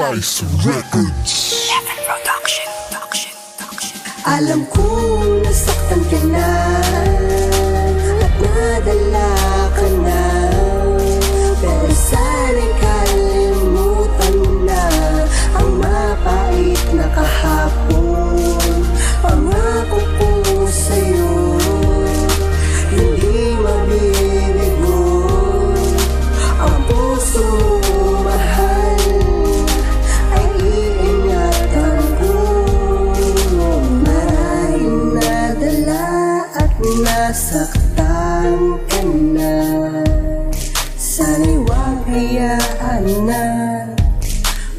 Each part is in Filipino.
Spice Records. Alam kong nasaktan ka na at nadala ka na, pero sana'y kalimutan na ang mapait na kahapon. Pangako ko sa'yo, hindi mabibigo ang puso mo, mahal, ay iingatan ko. Maraming nadala at nasaktan ka na, sana'y huwag hayaan na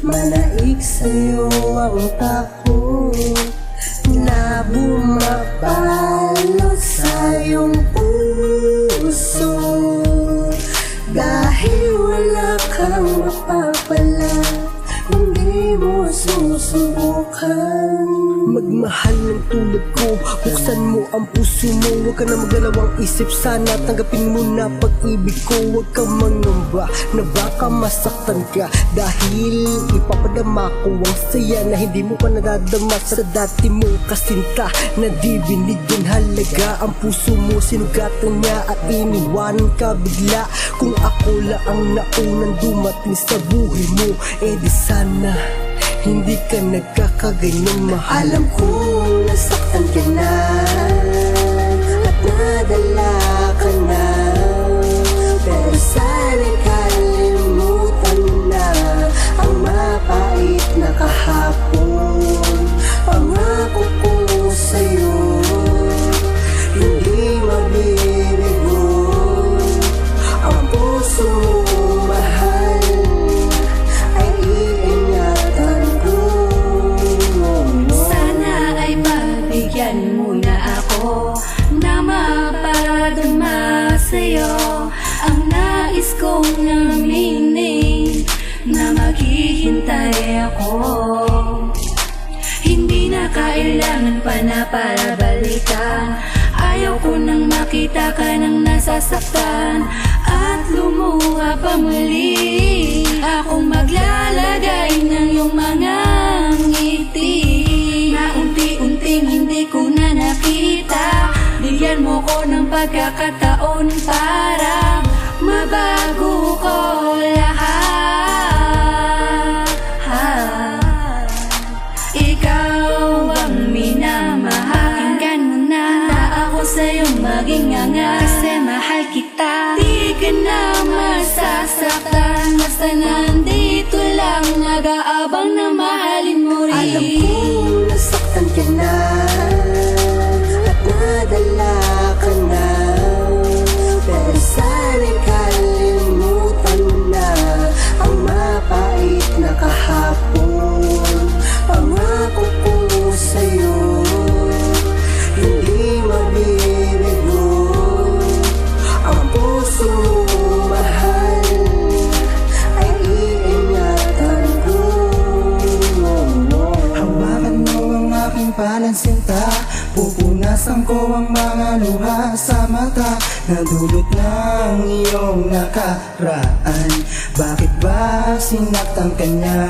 manaig sa'yo ang takot na bumabalot sa iyong puso. Dahil wala kang mapapala, hindi mo susubukan magmahal ng tulad ko. Buksan mo ang puso mo, huwag ka na magdalawang isip. Sana tanggapin mo na pag-ibig ko. Huwag kang mangamba na baka masaktan ka, dahil ipapadama ko ang saya na hindi mo pa nadadama sa dati mong kasinta na di binigyan halaga. Ang puso mo sinugatan niya at iniwanan ka bigla. Kung ako lang ang naunang dumating sa buhay mo, eh di sana hindi ka nagkakaganyang mahal. Alam kong nasaktan ka na at nadala ka na, pero sana'y kalimutan na ang mapait na kahapon. Pangako ko sa'yo, hindi mabibigo ang puso mo, mahal, ay iingatan ko. Sana ay pagbigyan mo na ako na mapadama sa'yo ang nais kong naminin, na maghihintay ako. Hindi na kailangan pa na para balikan. Ayaw ko nang makita ka nang nasasaktan at lumuha pa muli. Akong maglalagay ng iyong mga ngiti na unti-unting hindi ko na nakita. Bigyan mo ko ng pagkakataon para mabago ko lahat. Ikaw ang minamahal, pakinggan mo na ako sa'yong maging anga, kasi mahal kita. Di ka na masasaktan, basta nandito lang, nag-aabang na mahalin mo rin. Alam kong nasaktan ka na at nadala ka na, pero sana'y kalimutan na ang mapait na kahapon. Pangako ko sa'yo, hindi mabibigo ang puso mo, mahal, ay iingatan ko. Hawakan mo ang aking palansinta, pupunasan ko ang mga luha sa mata na dulot ng iyong nakaraan. Bakit ba sinaktan ka niya?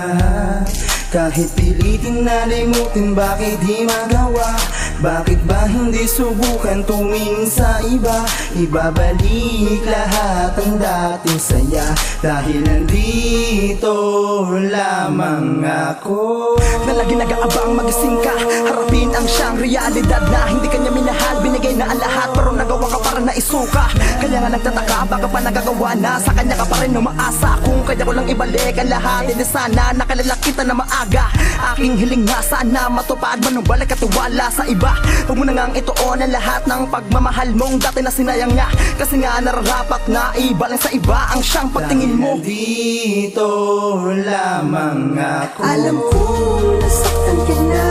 Kahit pilitin na limutin, bakit di magawa? Bakit ba hindi subukan tumingin sa iba? Ibabalik lahat ang dating saya, dahil nandito lamang ako. Na lagi nag-aabang magising ka, harapin ang siyang realidad na hindi kanya minahal. Binigay na ang lahat pero nagawa ka para na isuka. Kaya nga nagtataka, baka pa nagagawa na, sa kanya ka pa rin umaasa. Kung kaya ko lang ibalik ang lahat, hindi sana nakalala kita na maaga. Aking hiling nga sana matupad, manumbalik at tiwala sa iba. Huwag mo na ngang ituon ang lahat ng pagmamahal mong dati na sinayang nga, kasi nga nararapat na ibalang sa iba ang siyang pagtingin mo. Dito lamang ako. Alam kong nasaktan ka na